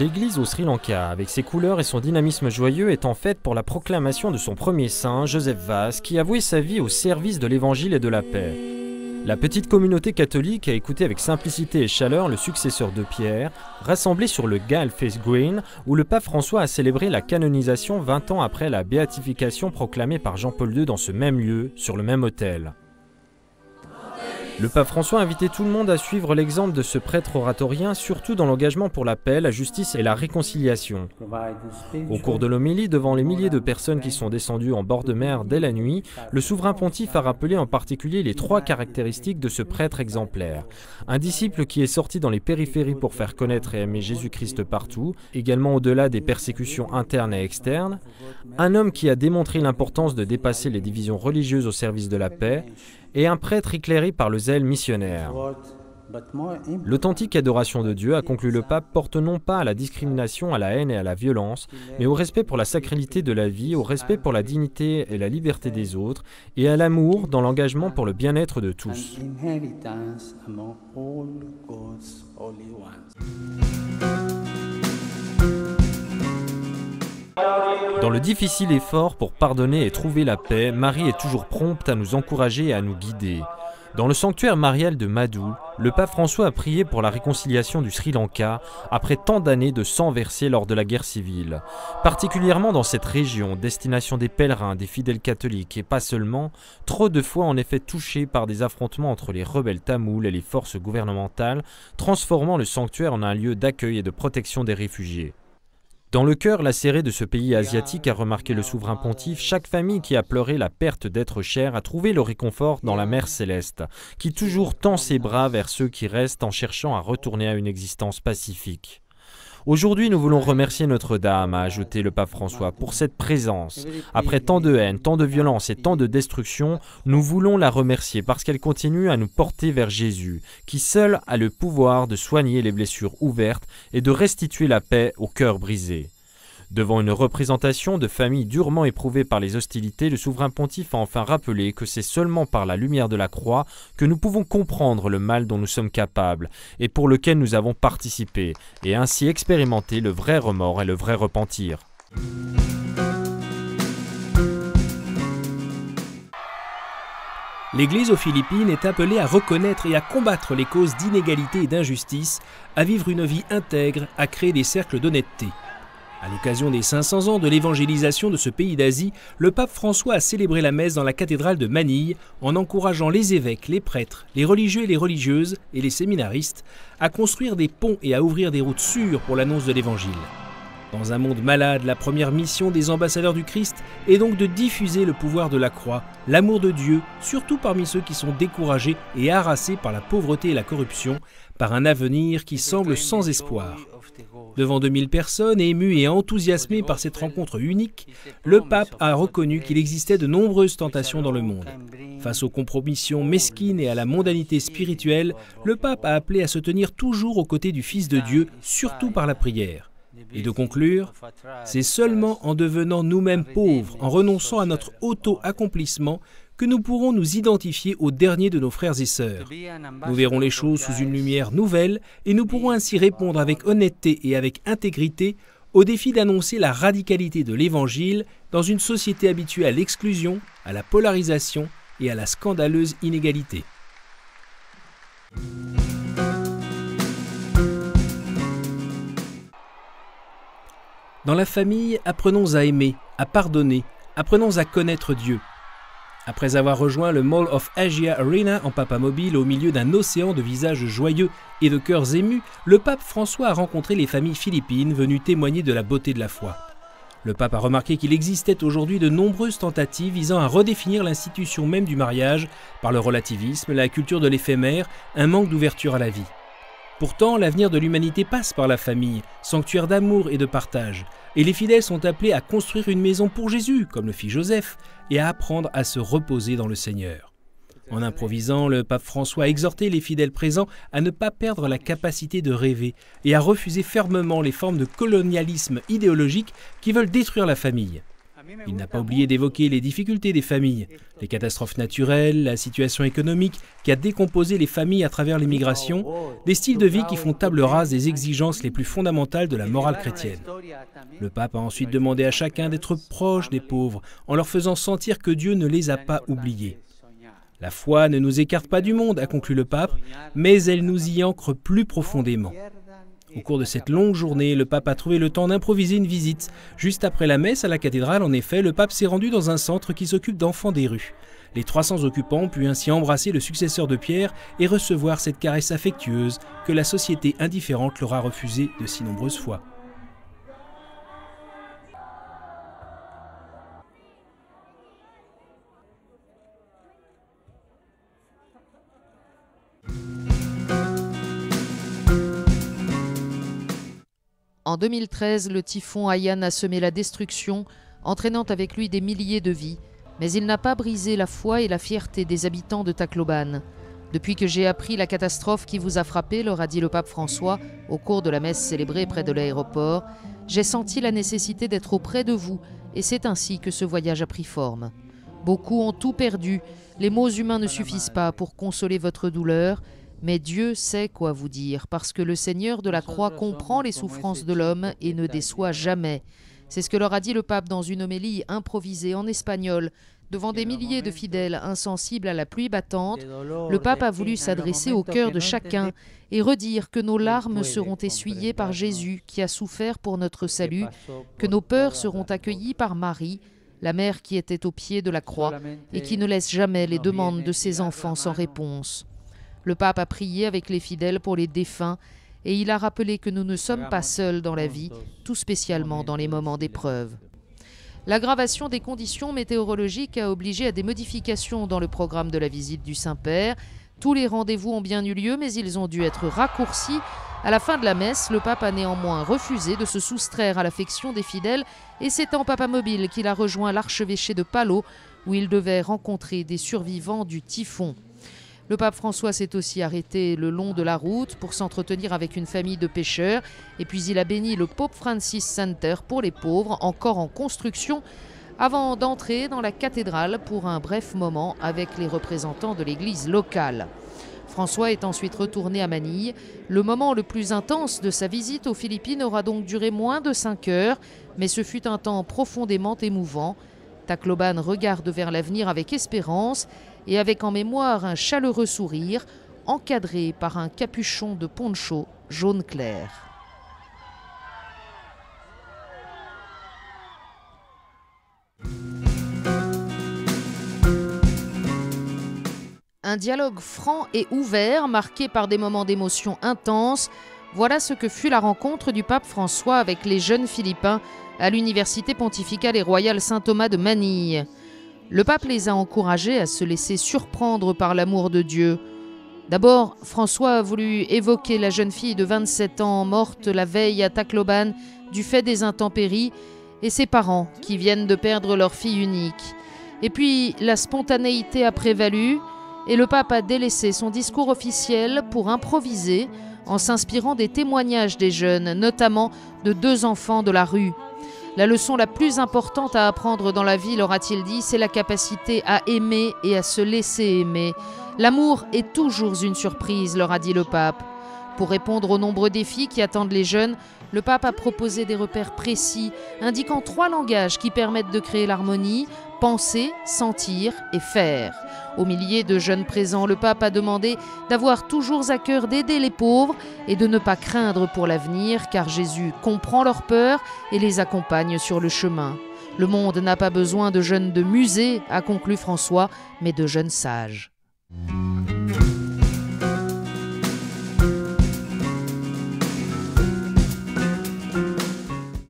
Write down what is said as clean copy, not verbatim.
L'église au Sri Lanka, avec ses couleurs et son dynamisme joyeux, est en fête pour la proclamation de son premier saint, Joseph Vaz, qui a voué sa vie au service de l'évangile et de la paix. La petite communauté catholique a écouté avec simplicité et chaleur le successeur de Pierre, rassemblé sur le Galeface Green, où le pape François a célébré la canonisation 20 ans après la béatification proclamée par Jean-Paul II dans ce même lieu, sur le même autel. Le pape François a invité tout le monde à suivre l'exemple de ce prêtre oratorien, surtout dans l'engagement pour la paix, la justice et la réconciliation. Au cours de l'homélie, devant les milliers de personnes qui sont descendues en bord de mer dès la nuit, le souverain pontife a rappelé en particulier les 3 caractéristiques de ce prêtre exemplaire. Un disciple qui est sorti dans les périphéries pour faire connaître et aimer Jésus-Christ partout, également au-delà des persécutions internes et externes. Un homme qui a démontré l'importance de dépasser les divisions religieuses au service de la paix, et un prêtre éclairé par le zèle missionnaire. L'authentique adoration de Dieu, a conclu le pape, porte non pas à la discrimination, à la haine et à la violence, mais au respect pour la sacralité de la vie, au respect pour la dignité et la liberté des autres, et à l'amour dans l'engagement pour le bien-être de tous. Dans le difficile effort pour pardonner et trouver la paix, Marie est toujours prompte à nous encourager et à nous guider. Dans le sanctuaire marial de Madhu, le pape François a prié pour la réconciliation du Sri Lanka après tant d'années de sang versé lors de la guerre civile. Particulièrement dans cette région, destination des pèlerins, des fidèles catholiques et pas seulement, trop de fois en effet touchés par des affrontements entre les rebelles tamouls et les forces gouvernementales, transformant le sanctuaire en un lieu d'accueil et de protection des réfugiés. Dans le cœur lacéré de ce pays asiatique, a remarqué le souverain pontife, chaque famille qui a pleuré la perte d'êtres chers a trouvé le réconfort dans la Mère Céleste, qui toujours tend ses bras vers ceux qui restent en cherchant à retourner à une existence pacifique. Aujourd'hui, nous voulons remercier Notre-Dame, a ajouté le pape François, pour cette présence. Après tant de haine, tant de violence et tant de destruction, nous voulons la remercier parce qu'elle continue à nous porter vers Jésus, qui seul a le pouvoir de soigner les blessures ouvertes et de restituer la paix au cœur brisé. Devant une représentation de familles durement éprouvées par les hostilités, le souverain pontife a enfin rappelé que c'est seulement par la lumière de la croix que nous pouvons comprendre le mal dont nous sommes capables et pour lequel nous avons participé, et ainsi expérimenter le vrai remords et le vrai repentir. L'Église aux Philippines est appelée à reconnaître et à combattre les causes d'inégalité et d'injustice, à vivre une vie intègre, à créer des cercles d'honnêteté. À l'occasion des 500 ans de l'évangélisation de ce pays d'Asie, le pape François a célébré la messe dans la cathédrale de Manille en encourageant les évêques, les prêtres, les religieux et les religieuses et les séminaristes à construire des ponts et à ouvrir des routes sûres pour l'annonce de l'évangile. Dans un monde malade, la première mission des ambassadeurs du Christ est donc de diffuser le pouvoir de la croix, l'amour de Dieu, surtout parmi ceux qui sont découragés et harassés par la pauvreté et la corruption, par un avenir qui semble sans espoir. Devant 2000 personnes, émues et enthousiasmées par cette rencontre unique, le pape a reconnu qu'il existait de nombreuses tentations dans le monde. Face aux compromissions mesquines et à la mondanité spirituelle, le pape a appelé à se tenir toujours aux côtés du Fils de Dieu, surtout par la prière. Et de conclure, c'est seulement en devenant nous-mêmes pauvres, en renonçant à notre auto-accomplissement, que nous pourrons nous identifier aux derniers de nos frères et sœurs. Nous verrons les choses sous une lumière nouvelle et nous pourrons ainsi répondre avec honnêteté et avec intégrité au défi d'annoncer la radicalité de l'Évangile dans une société habituée à l'exclusion, à la polarisation et à la scandaleuse inégalité. Dans la famille, apprenons à aimer, à pardonner, apprenons à connaître Dieu. Après avoir rejoint le Mall of Asia Arena en Papamobile au milieu d'un océan de visages joyeux et de cœurs émus, le pape François a rencontré les familles philippines venues témoigner de la beauté de la foi. Le pape a remarqué qu'il existait aujourd'hui de nombreuses tentatives visant à redéfinir l'institution même du mariage par le relativisme, la culture de l'éphémère, un manque d'ouverture à la vie. Pourtant, l'avenir de l'humanité passe par la famille, sanctuaire d'amour et de partage. Et les fidèles sont appelés à construire une maison pour Jésus, comme le fit Joseph, et à apprendre à se reposer dans le Seigneur. En improvisant, le pape François a exhorté les fidèles présents à ne pas perdre la capacité de rêver et à refuser fermement les formes de colonialisme idéologique qui veulent détruire la famille. Il n'a pas oublié d'évoquer les difficultés des familles, les catastrophes naturelles, la situation économique qui a décomposé les familles à travers l'immigration, des styles de vie qui font table rase des exigences les plus fondamentales de la morale chrétienne. Le pape a ensuite demandé à chacun d'être proche des pauvres, en leur faisant sentir que Dieu ne les a pas oubliés. La foi ne nous écarte pas du monde, a conclu le pape, mais elle nous y ancre plus profondément. Au cours de cette longue journée, le pape a trouvé le temps d'improviser une visite. Juste après la messe à la cathédrale, en effet, le pape s'est rendu dans un centre qui s'occupe d'enfants des rues. Les 300 occupants ont pu ainsi embrasser le successeur de Pierre et recevoir cette caresse affectueuse que la société indifférente leur a refusée de si nombreuses fois. En 2013, le typhon Haiyan a semé la destruction, entraînant avec lui des milliers de vies. Mais il n'a pas brisé la foi et la fierté des habitants de Tacloban. Depuis que j'ai appris la catastrophe qui vous a frappé, leur a dit le pape François au cours de la messe célébrée près de l'aéroport, j'ai senti la nécessité d'être auprès de vous et c'est ainsi que ce voyage a pris forme. Beaucoup ont tout perdu, les mots humains ne suffisent pas pour consoler votre douleur, mais Dieu sait quoi vous dire, parce que le Seigneur de la croix comprend les souffrances de l'homme et ne déçoit jamais. C'est ce que leur a dit le pape dans une homélie improvisée en espagnol, devant des milliers de fidèles insensibles à la pluie battante. Le pape a voulu s'adresser au cœur de chacun et redire que nos larmes seront essuyées par Jésus qui a souffert pour notre salut, que nos peurs seront accueillies par Marie, la mère qui était au pied de la croix et qui ne laisse jamais les demandes de ses enfants sans réponse. Le pape a prié avec les fidèles pour les défunts et il a rappelé que nous ne sommes pas seuls dans la vie, tout spécialement dans les moments d'épreuve. L'aggravation des conditions météorologiques a obligé à des modifications dans le programme de la visite du Saint-Père. Tous les rendez-vous ont bien eu lieu, mais ils ont dû être raccourcis. À la fin de la messe, le pape a néanmoins refusé de se soustraire à l'affection des fidèles et c'est en papa mobile qu'il a rejoint l'archevêché de Palau, où il devait rencontrer des survivants du typhon. Le pape François s'est aussi arrêté le long de la route pour s'entretenir avec une famille de pêcheurs et puis il a béni le Pope Francis Center pour les pauvres, encore en construction, avant d'entrer dans la cathédrale pour un bref moment avec les représentants de l'église locale. François est ensuite retourné à Manille. Le moment le plus intense de sa visite aux Philippines aura donc duré moins de 5 heures, mais ce fut un temps profondément émouvant. Tacloban regarde vers l'avenir avec espérance et avec en mémoire un chaleureux sourire, encadré par un capuchon de poncho jaune clair. Un dialogue franc et ouvert, marqué par des moments d'émotion intense, voilà ce que fut la rencontre du pape François avec les jeunes Philippins à l'université pontificale et royale Saint-Thomas de Manille. Le pape les a encouragés à se laisser surprendre par l'amour de Dieu. D'abord, François a voulu évoquer la jeune fille de 27 ans morte la veille à Tacloban du fait des intempéries et ses parents qui viennent de perdre leur fille unique. Et puis, la spontanéité a prévalu et le pape a délaissé son discours officiel pour improviser en s'inspirant des témoignages des jeunes, notamment de 2 enfants de la rue. La leçon la plus importante à apprendre dans la vie, leur a-t-il dit, c'est la capacité à aimer et à se laisser aimer. L'amour est toujours une surprise, leur a dit le pape. Pour répondre aux nombreux défis qui attendent les jeunes, le pape a proposé des repères précis, indiquant 3 langages qui permettent de créer l'harmonie, penser, sentir et faire. Aux milliers de jeunes présents, le pape a demandé d'avoir toujours à cœur d'aider les pauvres et de ne pas craindre pour l'avenir, car Jésus comprend leurs peurs et les accompagne sur le chemin. Le monde n'a pas besoin de jeunes de musée, a conclu François, mais de jeunes sages.